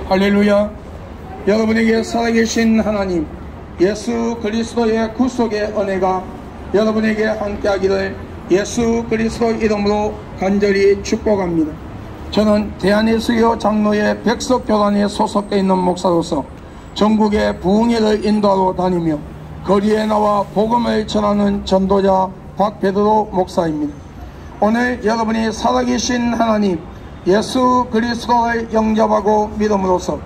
할렐루야. 여러분에게 살아계신 하나님 예수 그리스도의 구속의 은혜가 여러분에게 함께하기를 예수 그리스도 이름으로 간절히 축복합니다. 저는 대한예수교 장로회 백석교단에 소속되어 있는 목사로서 전국의 부흥회를 인도하러 다니며 거리에 나와 복음을 전하는 전도자 박베드로 목사입니다. 오늘 여러분이 살아계신 하나님 예수 그리스도를 영접하고 믿음으로써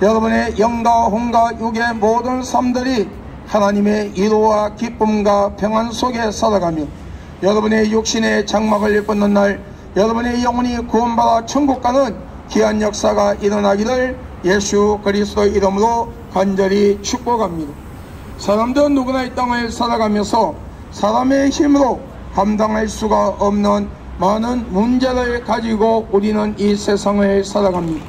여러분의 영과 혼과 육의 모든 삶들이 하나님의 위로와 기쁨과 평안 속에 살아가며 여러분의 육신의 장막을 벗는 날 여러분의 영혼이 구원받아 천국 가는 귀한 역사가 일어나기를 예수 그리스도 이름으로 간절히 축복합니다. 사람들은 누구나 이 땅을 살아가면서 사람의 힘으로 감당할 수가 없는 많은 문제를 가지고 우리는 이 세상을 살아갑니다.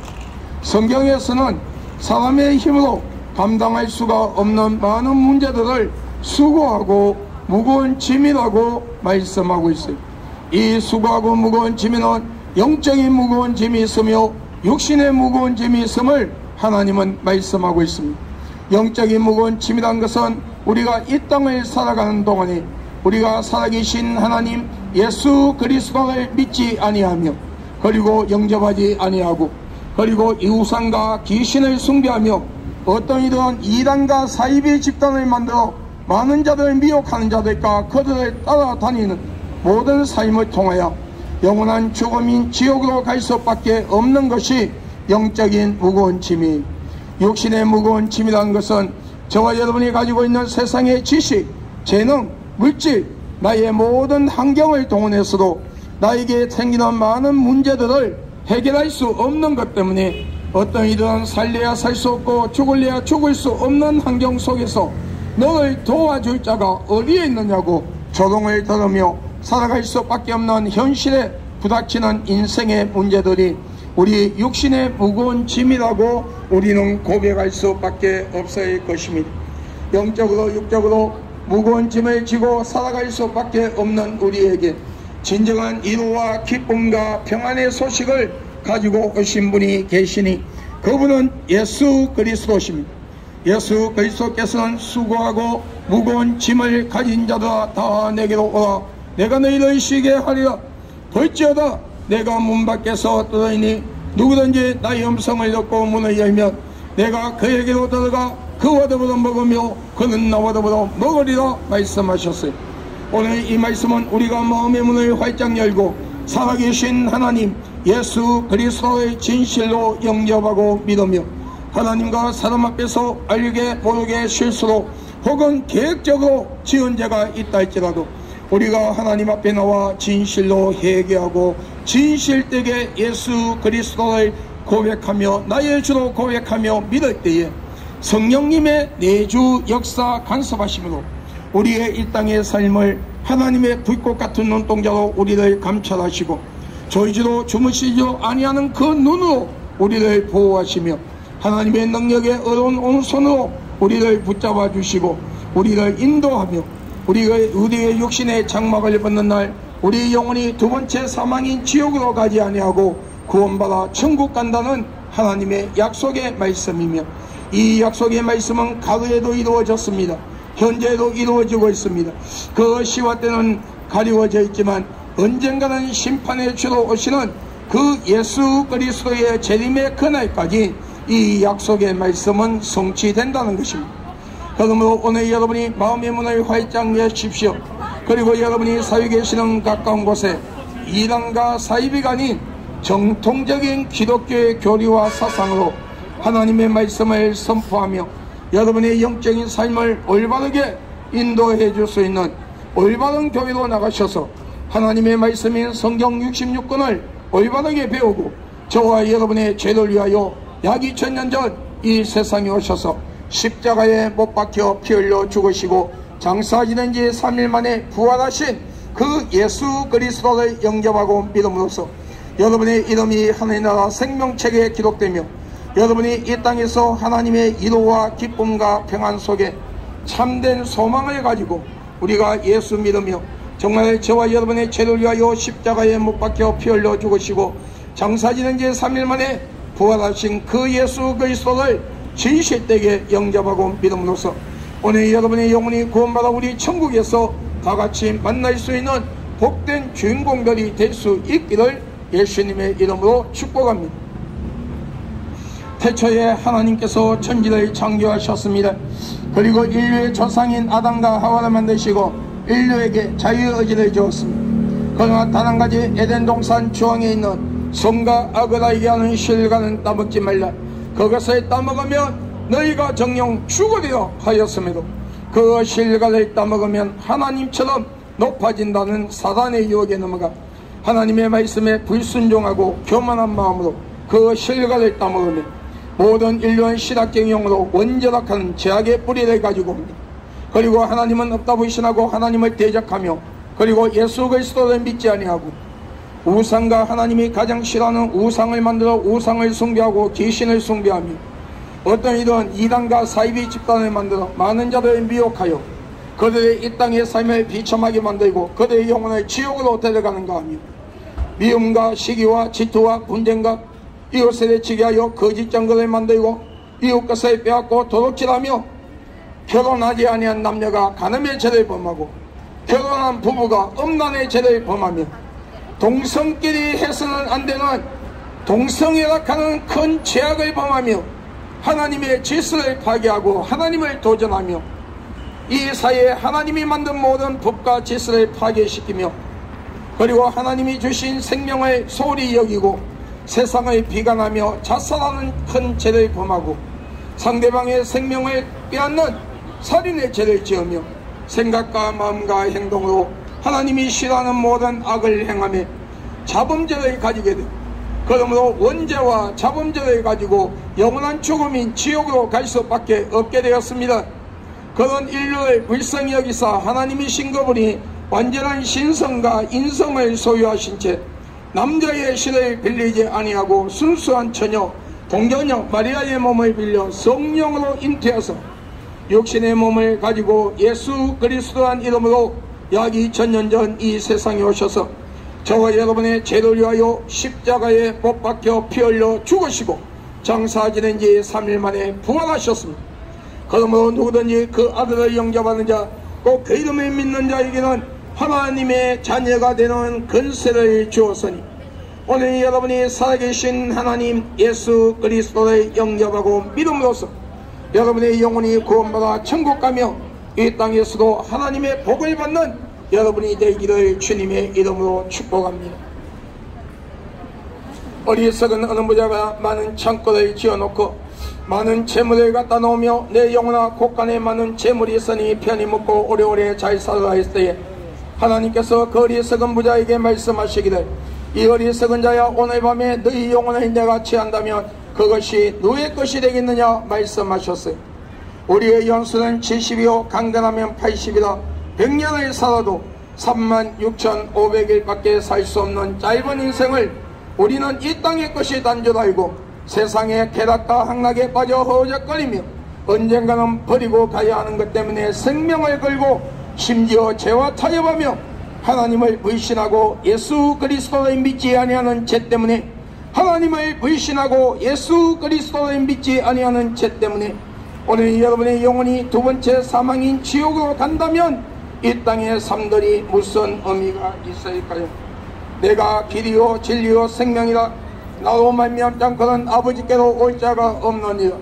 성경에서는 사람의 힘으로 감당할 수가 없는 많은 문제들을 수고하고 무거운 짐이라고 말씀하고 있어요. 이 수고하고 무거운 짐에는 영적인 무거운 짐이 있으며 육신의 무거운 짐이 있음을 하나님은 말씀하고 있습니다. 영적인 무거운 짐이란 것은 우리가 이 땅을 살아가는 동안에 우리가 살아계신 하나님 예수 그리스도를 믿지 아니하며 그리고 영접하지 아니하고 그리고 이 우상과 귀신을 숭배하며 어떤 이러한 이단과 사이비의 집단을 만들어 많은 자들을 미혹하는 자들과 그들을 따라다니는 모든 삶을 통하여 영원한 죽음인 지옥으로 갈 수밖에 없는 것이 영적인 무거운 짐이에요. 육신의 무거운 짐이라는 것은 저와 여러분이 가지고 있는 세상의 지식, 재능, 물질, 나의 모든 환경을 동원해서도 나에게 생기는 많은 문제들을 해결할 수 없는 것 때문에 어떤 이들은 살래야 살 수 없고 죽을래야 죽을 수 없는 환경 속에서 너를 도와줄 자가 어디에 있느냐고 조롱을 들으며 살아갈 수밖에 없는 현실에 부닥치는 인생의 문제들이 우리 육신의 무거운 짐이라고 우리는 고백할 수밖에 없을 것입니다. 영적으로 육적으로 무거운 짐을 지고 살아갈 수밖에 없는 우리에게 진정한 위로와 기쁨과 평안의 소식을 가지고 오신 분이 계시니 그분은 예수 그리스도십니다. 예수 그리스도께서는 수고하고 무거운 짐을 가진 자들아 다 내게로 오라. 내가 너희를 쉬게 하리라. 볼지어다 내가 문 밖에서 떠드니 누구든지 나의 음성을 듣고 문을 열면 내가 그에게로 들어가 그와 더불어 먹으며 그는 나와 더불어 먹으리라 말씀하셨어요. 오늘 이 말씀은 우리가 마음의 문을 활짝 열고 살아계신 하나님 예수 그리스도의 진실로 영접하고 믿으며 하나님과 사람 앞에서 알게 모르게 실수로 혹은 계획적으로 지은 죄가 있다 할지라도 우리가 하나님 앞에 나와 진실로 회개하고 진실되게 예수 그리스도를 고백하며 나의 주로 고백하며 믿을 때에 성령님의 내주 역사 간섭하심으로 우리의 이 땅의 삶을 하나님의 불꽃 같은 눈동자로 우리를 감찰하시고 저희지로 주무시지 아니하는 그 눈으로 우리를 보호하시며 하나님의 능력의 어려운 오른손으로 우리를 붙잡아 주시고 우리를 인도하며 우리의 육신의 장막을 벗는 날 우리 영혼이 두 번째 사망인 지옥으로 가지 아니하고 구원받아 천국 간다는 하나님의 약속의 말씀이며 이 약속의 말씀은 과거에도 이루어졌습니다. 현재도 이루어지고 있습니다. 그 시와 때는 가리워져 있지만 언젠가는 심판의 주로 오시는 그 예수 그리스도의 재림의 그날까지 이 약속의 말씀은 성취된다는 것입니다. 그러므로 오늘 여러분이 마음의 문을 활짝 여십시오. 그리고 여러분이 살고 계시는 가까운 곳에 이단과 사이비가 아닌 정통적인 기독교의 교리와 사상으로 하나님의 말씀을 선포하며 여러분의 영적인 삶을 올바르게 인도해 줄 수 있는 올바른 교회로 나가셔서 하나님의 말씀인 성경 66권을 올바르게 배우고 저와 여러분의 죄를 위하여 약 2000년 전 이 세상에 오셔서 십자가에 못 박혀 피 흘려 죽으시고 장사 지낸 지 3일 만에 부활하신 그 예수 그리스도를 영접하고 믿음으로써 여러분의 이름이 하나님 나라 생명책에 기록되며 여러분이 이 땅에서 하나님의 위로와 기쁨과 평안 속에 참된 소망을 가지고 우리가 예수 믿으며 정말 저와 여러분의 죄를 위하여 십자가에 못 박혀 피 흘려 죽으시고 장사 지낸 지 3일 만에 부활하신 그 예수 그리스도를 진실되게 영접하고 믿음으로써 오늘 여러분의 영혼이 구원받아 우리 천국에서 다같이 만날 수 있는 복된 주인공들이 될 수 있기를 예수님의 이름으로 축복합니다. 태초에 하나님께서 천지를 창조하셨습니다. 그리고 인류의 조상인 아담과 하와를 만드시고 인류에게 자유의지를 주었습니다. 그러나 단 한 가지 에덴 동산 중앙에 있는 선과 악을 알게 하는 실과는 따먹지 말라. 그것을 따먹으면 너희가 정녕 죽으리라 하였음에도 그 실과를 따먹으면 하나님처럼 높아진다는 사단의 유혹에 넘어가 하나님의 말씀에 불순종하고 교만한 마음으로 그 실과를 따먹으면 모든 인류는 실학적 영으로 원죄락하는 죄악의 뿌리를 가지고 옵니다. 그리고 하나님은 없다 부인하고 하나님을 대적하며 그리고 예수 그리스도를 믿지 아니하고 우상과 하나님이 가장 싫어하는 우상을 만들어 우상을 숭배하고 귀신을 숭배하며 어떤 이런 이단과 사이비 집단을 만들어 많은 자들을 미혹하여 그들의 이 땅의 삶을 비참하게 만들고 그들의 영혼을 지옥으로 데려가는가 하며 미움과 시기와 질투와 분쟁과 이웃을 지게 하여 거짓 증거를 만들고 이웃 것을 빼앗고 도둑질하며 결혼하지 아니한 남녀가 간음의 죄를 범하고 결혼한 부부가 음란의 죄를 범하며 동성끼리 해서는 안 되는 동성애락하는 큰 죄악을 범하며 하나님의 질서를 파괴하고 하나님을 도전하며 이 사회에 하나님이 만든 모든 법과 질서를 파괴시키며 그리고 하나님이 주신 생명을 소홀히 여기고 세상을 비관하며 자살하는 큰 죄를 범하고 상대방의 생명을 빼앗는 살인의 죄를 지으며 생각과 마음과 행동으로 하나님이 싫어하는 모든 악을 행하며 자범죄를 가지게 되고 그러므로 원죄와 자범죄를 가지고 영원한 죽음인 지옥으로 갈 수밖에 없게 되었습니다. 그런 인류의 불쌍히 여기사 하나님이 신거분이 완전한 신성과 인성을 소유하신 채 남자의 실을 빌리지 아니하고 순수한 처녀 동정녀 마리아의 몸을 빌려 성령으로 잉태해서 육신의 몸을 가지고 예수 그리스도란 이름으로 약 2000년 전 이 세상에 오셔서 저와 여러분의 죄를 위하여 십자가에 못 박혀 피 흘려 죽으시고 장사 지낸 지 3일 만에 부활하셨습니다. 그러므로 누구든지 그 아들을 영접하는 자 꼭 그 이름을 믿는 자에게는 하나님의 자녀가 되는 권세를 주었으니 오늘 여러분이 살아계신 하나님 예수 그리스도를 영접하고 믿음으로써 여러분의 영혼이 구원받아 천국 가며 이 땅에서도 하나님의 복을 받는 여러분이 되기를 주님의 이름으로 축복합니다. 어리석은 어느 부자가 많은 창고를 지어놓고 많은 재물을 갖다 놓으며 내 영혼아 곳간에 많은 재물이 있으니 편히 먹고 오래오래 잘 살아라 했을 때에 하나님께서 그 어리석은 부자에게 말씀하시기를 이 어리석은 자야 오늘 밤에 너희 영혼을 내가 취한다면 그것이 누구의 것이 되겠느냐 말씀하셨어요. 우리의 연수는 70이요 강건하면 80이라 100년을 살아도 36,500일밖에 살 수 없는 짧은 인생을 우리는 이 땅의 것이 단 줄 알고 세상의 쾌락과 향락에 빠져 허우적거리며 언젠가는 버리고 가야 하는 것 때문에 생명을 걸고 심지어 죄와 타협하며 하나님을 불신하고 예수 그리스도를 믿지 아니하는 죄 때문에 하나님을 불신하고 예수 그리스도를 믿지 아니하는 죄 때문에 오늘 여러분의 영혼이 두 번째 사망인 지옥으로 간다면 이 땅의 삶들이 무슨 의미가 있을까요? 내가 길이요 진리요 생명이라 나로 말미암지 않고는 아버지께로 올 자가 없느니라.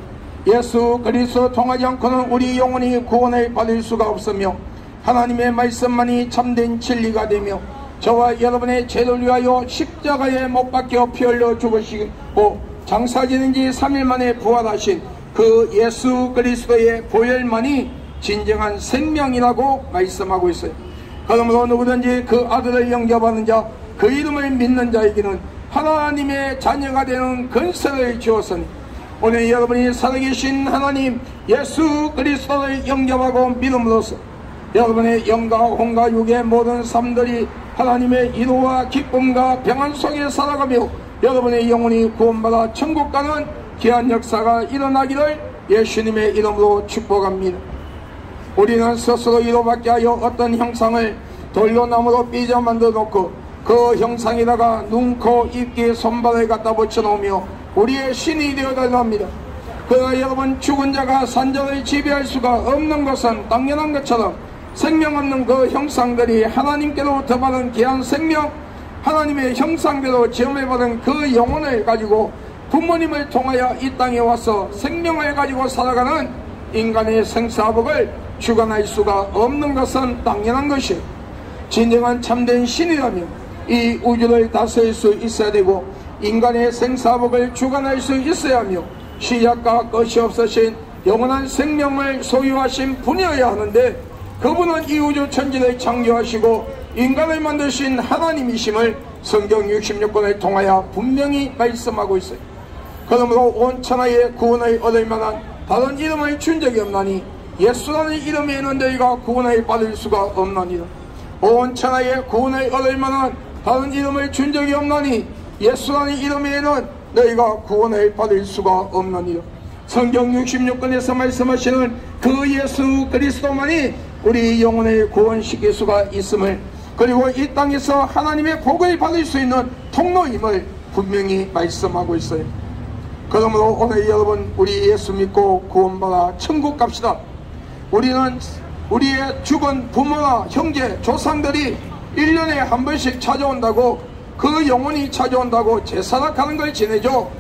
예수 그리스도 통하지 않고는 우리 영혼이 구원을 받을 수가 없으며 하나님의 말씀만이 참된 진리가 되며 저와 여러분의 죄를 위하여 십자가에 못 박혀 피 흘려 죽으시고 장사 지낸 지 3일 만에 부활하신 그 예수 그리스도의 보혈만이 진정한 생명이라고 말씀하고 있어요. 그러므로 누구든지 그 아들을 영접하는 자 그 이름을 믿는 자에게는 하나님의 자녀가 되는 권세를 주었으니 오늘 여러분이 살아계신 하나님 예수 그리스도를 영접하고 믿음으로써 여러분의 영과 혼과 육의 모든 삶들이 하나님의 이로와 기쁨과 평안 속에 살아가며 여러분의 영혼이 구원받아 천국 가는 귀한 역사가 일어나기를 예수님의 이름으로 축복합니다. 우리는 스스로 이로받게 하여 어떤 형상을 돌로 나무로 삐져 만들어 놓고 그 형상에다가 눈, 코, 입, 귀, 손발을 갖다 붙여놓으며 우리의 신이 되어달라 합니다. 그러나 여러분, 죽은 자가 산자를 지배할 수가 없는 것은 당연한 것처럼 생명 없는 그 형상들이 하나님께로부터 받은 귀한 생명, 하나님의 형상대로 지음을 받은 그 영혼을 가지고 부모님을 통하여 이 땅에 와서 생명을 가지고 살아가는 인간의 생사복을 주관할 수가 없는 것은 당연한 것이에요. 진정한 참된 신이라면 이 우주를 다스릴 수 있어야 되고 인간의 생사복을 주관할 수 있어야 하며 시작과 끝이 없으신 영원한 생명을 소유하신 분이어야 하는데, 그분은 이 우주 천지를 창조하시고 인간을 만드신 하나님이심을 성경 66권을 통하여 분명히 말씀하고 있어요. 그러므로 온 천하의 구원을 얻을 만한 다른 이름을 준 적이 없나니 예수라는 이름에는 너희가 구원을 받을 수가 없나니라. 온 천하의 구원을 얻을 만한 다른 이름을 준 적이 없나니 예수라는 이름에는 너희가 구원을 받을 수가 없나니라. 성경 66권에서 말씀하시는 그 예수 그리스도만이 우리 영혼을 구원시킬 수가 있음을, 그리고 이 땅에서 하나님의 복을 받을 수 있는 통로임을 분명히 말씀하고 있어요. 그러므로 오늘 여러분, 우리 예수 믿고 구원받아 천국 갑시다. 우리는 우리의 죽은 부모나 형제, 조상들이 1년에 한 번씩 찾아온다고, 그 영혼이 찾아온다고 제사나 가는 걸 지내죠.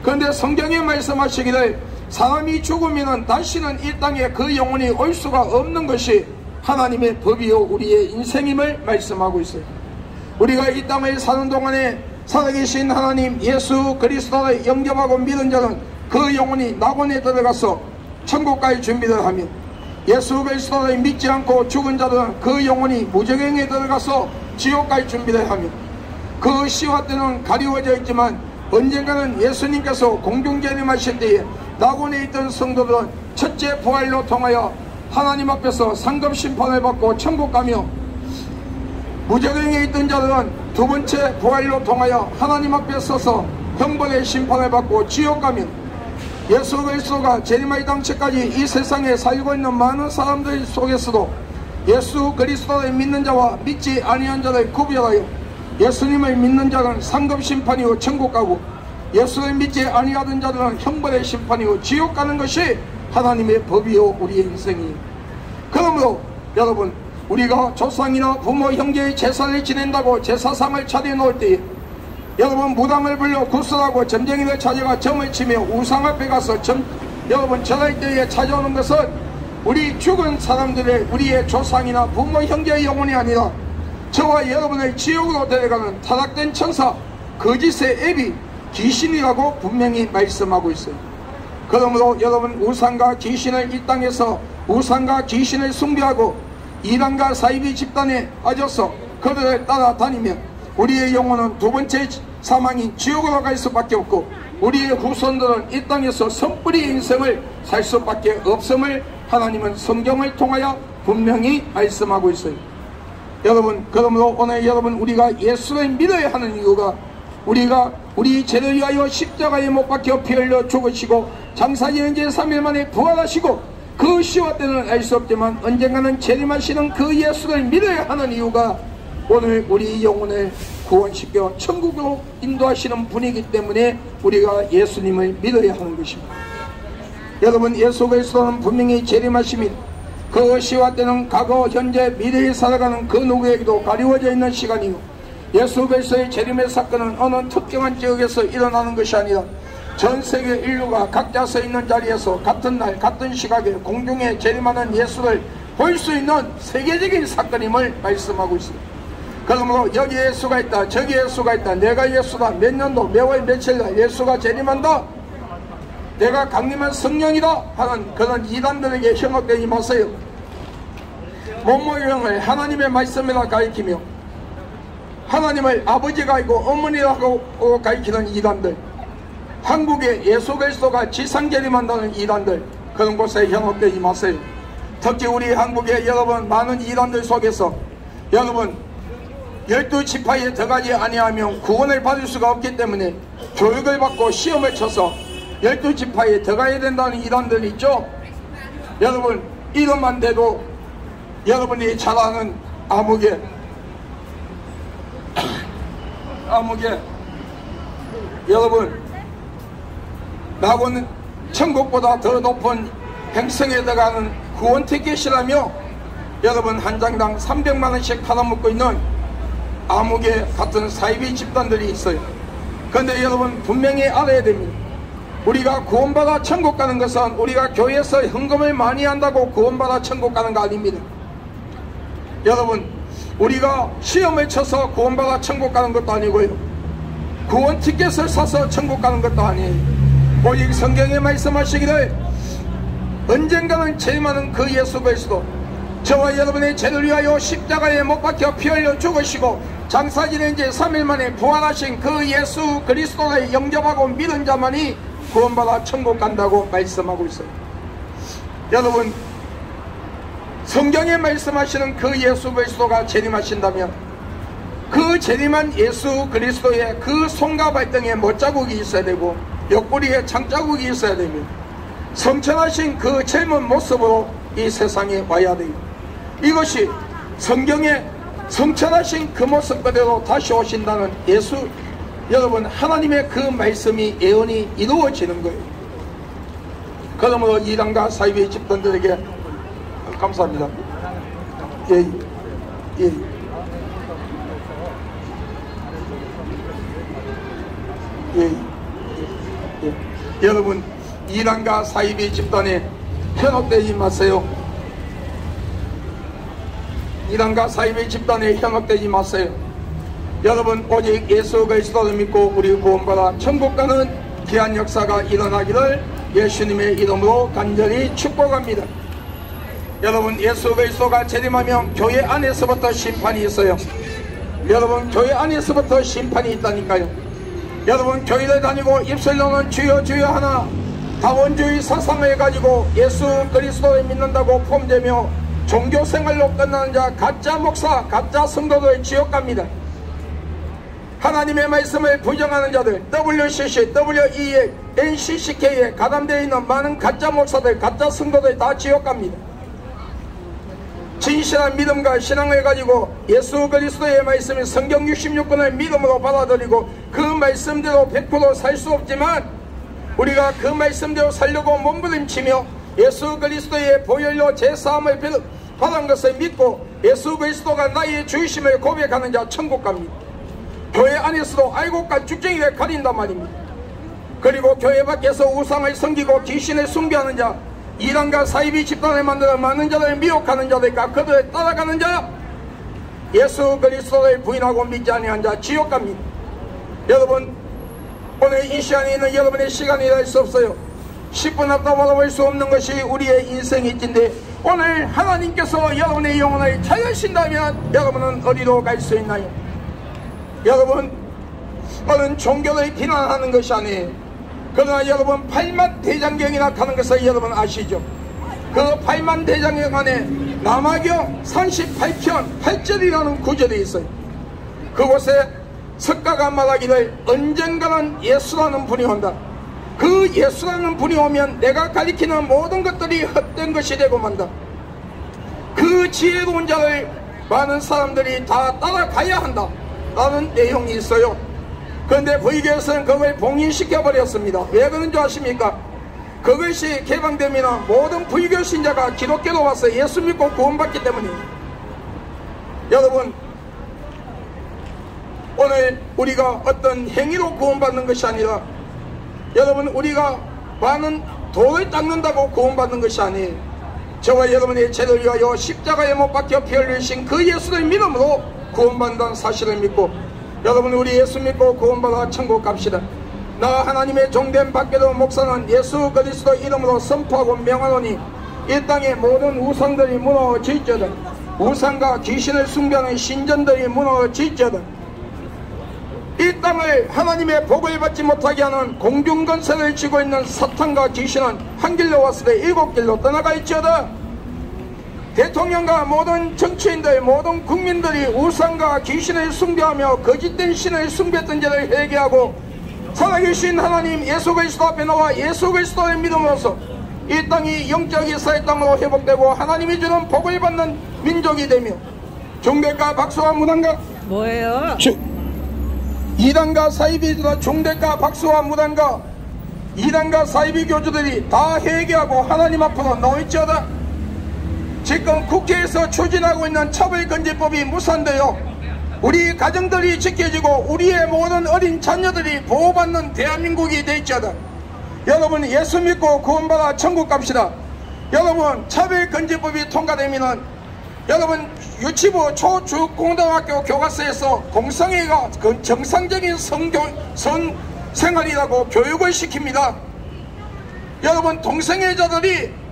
그런데 성경에 말씀하시기를 사람이 죽으면 다시는 이 땅에 그 영혼이 올 수가 없는 것이 하나님의 법이요 우리의 인생임을 말씀하고 있어요. 우리가 이 땅을 사는 동안에 살아계신 하나님 예수 그리스도를 영접하고 믿은 자는 그 영혼이 낙원에 들어가서 천국 갈 준비를 하며, 예수 그리스도를 믿지 않고 죽은 자들은 그 영혼이 무저갱에 들어가서 지옥 갈 준비를 하며, 그 시와 때는 가리워져 있지만 언젠가는 예수님께서 공중재림하실 때에 낙원에 있던 성도들은 첫째 부활로 통하여 하나님 앞에서 상급 심판을 받고 천국 가며, 무저갱에 있던 자들은 두 번째 부활로 통하여 하나님 앞에 서서 형벌의 심판을 받고 지옥 가며, 예수 그리스도가 재림하기 당시까지 이 세상에 살고 있는 많은 사람들 속에서도 예수 그리스도를 믿는 자와 믿지 아니한 자를 구별하여 예수님을 믿는 자는 상급 심판이요 천국 가고, 예수를 믿지 아니하던 자들은 형벌의 심판이요 지옥 가는 것이 하나님의 법이요 우리의 인생이에요. 그러므로 여러분, 우리가 조상이나 부모 형제의 제사를 지낸다고 제사상을 차려놓을 때에 여러분 무당을 불러 구슬하고 점쟁이를 찾아가 점을 치며 우상 앞에 가서 여러분 절할 때에 찾아오는 것은 우리 죽은 사람들의, 우리의 조상이나 부모 형제의 영혼이 아니라 저와 여러분의 지옥으로 데려가는 타락된 천사, 거짓의 애비, 귀신이라고 분명히 말씀하고 있어요. 그러므로 여러분, 우상과 귀신을 이 땅에서 우상과 귀신을 숭배하고 이단과 사이비 집단에 빠져서 그들을 따라다니면 우리의 영혼은 두 번째 사망인 지옥으로 갈 수밖에 없고, 우리의 후손들은 이 땅에서 선뿌리 인생을 살 수밖에 없음을 하나님은 성경을 통하여 분명히 말씀하고 있어요. 여러분, 그러므로 오늘 여러분, 우리가 예수를 믿어야 하는 이유가, 우리가 우리 죄를 위하여 십자가에 못 박혀 피 흘려 죽으시고 장사지는 제 3일 만에 부활하시고, 그 시와 때는 알 수 없지만 언젠가는 재림하시는 그 예수를 믿어야 하는 이유가 오늘 우리 영혼을 구원시켜 천국으로 인도하시는 분이기 때문에 우리가 예수님을 믿어야 하는 것입니다. 여러분, 예수 그리스도는 분명히 재림하심인 그 시와 때는 과거, 현재, 미래에 살아가는 그 누구에게도 가리워져 있는 시간이요, 예수 그리스도의 재림의 사건은 어느 특정한 지역에서 일어나는 것이 아니라 전 세계 인류가 각자 서 있는 자리에서 같은 날 같은 시각에 공중에 재림하는 예수를 볼 수 있는 세계적인 사건임을 말씀하고 있습니다. 그러므로 여기 예수가 있다, 저기 예수가 있다, 내가 예수다, 몇 년도 몇월 며칠날 예수가 재림한다, 내가 강림한 성령이다 하는 그런 이단들에게 현혹되지 마세요. 몸모형을 하나님의 말씀이라 가리키며 하나님을 아버지가 아니고 어머니라고 가리키는 이단들, 한국에 예수 그리스도가 지상재림한다는 이단들, 그런 곳에 현혹되지 마세요. 특히 우리 한국에 여러분 많은 이단들 속에서 여러분 12지파에 들어가지 아니하면 구원을 받을 수가 없기 때문에 교육을 받고 시험을 쳐서 12지파에 들어가야 된다는 이단들 있죠. 여러분, 이름만 대도 여러분이 잘 아는 암흑의 암흑에 여러분 낙원 천국보다 더 높은 행성에 들어가는 구원 티켓이라며 여러분 한 장당 300만원씩 팔아먹고 있는 암흑에 같은 사이비 집단들이 있어요. 그런데 여러분 분명히 알아야 됩니다. 우리가 구원받아 천국 가는 것은 우리가 교회에서 헌금을 많이 한다고 구원받아 천국 가는 거 아닙니다. 여러분 우리가 시험을 쳐서 구원받아 천국 가는 것도 아니고요, 구원 티켓을 사서 천국 가는 것도 아니에요. 오직 성경에 말씀하시기를 언젠가는 제일 많은 그 예수 그리스도 저와 여러분의 죄를 위하여 십자가에 못 박혀 피 흘려 죽으시고 장사 지낸 지 3일 만에 부활하신 그 예수 그리스도를 영접하고 믿은 자만이 구원받아 천국 간다고 말씀하고 있어요. 여러분 성경에 말씀하시는 그 예수 그리스도가 재림하신다면 그 재림한 예수 그리스도의 그 손과 발등에 못자국이 있어야 되고 옆구리에 창자국이 있어야 되며 성천하신 그 젊은 모습으로 이 세상에 와야 돼요. 이것이 성경에 성천하신 그 모습 그대로 다시 오신다는 예수 여러분 하나님의 그 말씀이 예언이 이루어지는 거예요. 그러므로 이단과 사이비 집단들에게 감사합니다. 예, 예. 예, 예. 여러분 이단과 사이비 집단에 현혹되지 마세요. 이단과 사이비 집단에 현혹되지 마세요. 여러분 오직 예수 그리스도를 믿고 우리 구원받아 천국 가는 귀한 역사가 일어나기를 예수님의 이름으로 간절히 축복합니다. 여러분 예수 그리스도가 재림하면 교회 안에서부터 심판이 있어요. 여러분 교회 안에서부터 심판이 있다니까요. 여러분 교회를 다니고 입술로는 주여 주여 하나 다원주의 사상을 가지고 예수 그리스도를 믿는다고 폼되며 종교생활로 끝나는 자 가짜 목사 가짜 성도들 지옥 갑니다. 하나님의 말씀을 부정하는 자들 WCC, WEA, NCCK에 가담되어 있는 많은 가짜 목사들 가짜 성도들 다 지옥 갑니다. 진실한 믿음과 신앙을 가지고 예수 그리스도의 말씀인 성경 66권을 믿음으로 받아들이고 그 말씀대로 100% 살 수 없지만 우리가 그 말씀대로 살려고 몸부림치며 예수 그리스도의 보혈로 제사함을 받은 것을 믿고 예수 그리스도가 나의 주이심을 고백하는 자 천국 갑니다. 교회 안에서도 알곡과 쭉쟁이를 가린단 말입니다. 그리고 교회 밖에서 우상을 섬기고 귀신을 숭배하는 자 이단과 사이비 집단을 만들어 많은 자들을 미혹하는 자들과 그들을 따라가는 자 예수 그리스도를 부인하고 믿지 아니한 자 지옥 갑니다. 여러분 오늘 이 시간에 있는 여러분의 시간이 될 수 없어요. 10분 앞다 바라볼 수 없는 것이 우리의 인생일진데 오늘 하나님께서 여러분의 영혼을 찾으신다면 여러분은 어디로 갈 수 있나요? 여러분 오늘 종교를 비난하는 것이 아니에요. 그러나 여러분 8만 대장경이나 하는 것을 여러분 아시죠? 그 8만 대장경 안에 남아경 38편 8절이라는 구절이 있어요. 그곳에 석가가 말하기를 언젠가는 예수라는 분이 온다. 그 예수라는 분이 오면 내가 가리키는 모든 것들이 헛된 것이 되고 만다. 그 지혜로운 자를 많은 사람들이 다 따라가야 한다 라는 내용이 있어요. 그런데 불교에서는 그걸 봉인시켜버렸습니다. 왜 그런 줄 아십니까? 그것이 개방되면 모든 불교 신자가 기독교로 와서 예수 믿고 구원받기 때문이에요. 여러분 오늘 우리가 어떤 행위로 구원받는 것이 아니라 여러분 우리가 많은 돌을 닦는다고 구원받는 것이 아니에요. 저와 여러분의 죄를 위하여 십자가에 못 박혀 피 흘리신 그 예수를 믿음으로 구원받는다는 사실을 믿고 여러분 우리 예수 믿고 구원받아 천국 갑시다. 나 하나님의 종된 박계도 목사는 예수 그리스도 이름으로 선포하고 명하노니 이 땅의 모든 우상들이 무너질지어다. 우상과 귀신을 숭배하는 신전들이 무너질지어다. 이 땅을 하나님의 복을 받지 못하게 하는 공중건설을 쥐고 있는 사탄과 귀신은 한 길로 왔을 때 7길로 떠나갈지어다. 대통령과 모든 정치인들 모든 국민들이 우상과 귀신을 숭배하며 거짓된 신을 숭배했던 자를 회개하고 살아계신 하나님 예수 그리스도 앞에 나와 예수 그리스도의 믿음으로써 이 땅이 영적 이스라엘 땅으로 회복되고 하나님이 주는 복을 받는 민족이 되며 중대가 박수와 무당과 뭐예요? 이단과 사이비 중대과 박수와 무당과 이단과 사이비 교주들이 다 회개하고 하나님 앞으로 놓일지어다. 지금 국회에서 추진하고 있는 차별금지법이 무산되어 우리 가정들이 지켜지고 우리의 모든 어린 자녀들이 보호받는 대한민국이 될지어다. 여러분, 예수 믿고 구원받아 천국 갑시다. 여러분, 차별금지법이 통과되면은 여러분, 유치부 초중고등학교 교과서에서 공성애가 정상적인 성생활이라고 교육을 시킵니다. 여러분, 동성애자들이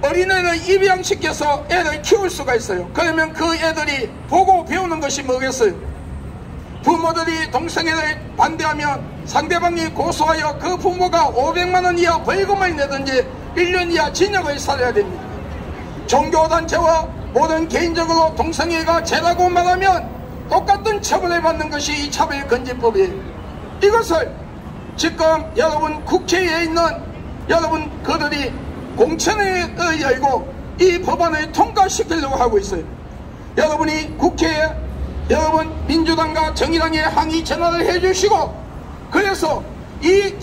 어린애를 입양시켜서 애를 키울 수가 있어요. 그러면 그 애들이 보고 배우는 것이 뭐겠어요? 부모들이 동성애를 반대하면 상대방이 고소하여 그 부모가 500만원 이하 벌금을 내든지 1년 이하 징역을 살아야 됩니다. 종교단체와 모든 개인적으로 동성애가 죄라고 말하면 똑같은 처벌을 받는 것이 이 차별금지법이에요. 이것을 지금 여러분 국회에 있는 여러분 그들이 공천을 열고 이 법안을 통과시키려고 하고 있어요. 여러분이 국회에 여러분 민주당과 정의당에 항의 전화를 해주시고, 그래서 이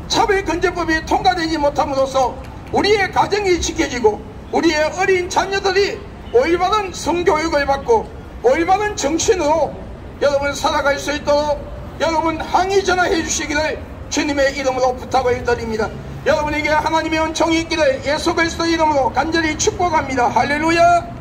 차별금지법이 통과되지 못함으로써 우리의 가정이 지켜지고 우리의 어린 자녀들이 올바른 성교육을 받고 올바른 정신으로 여러분 살아갈 수 있도록 여러분 항의 전화해 주시기를 주님의 이름으로 부탁을 드립니다. 여러분에게 하나님의 은총이 있기를 예수 그리스도 이름으로 간절히 축복합니다. 할렐루야.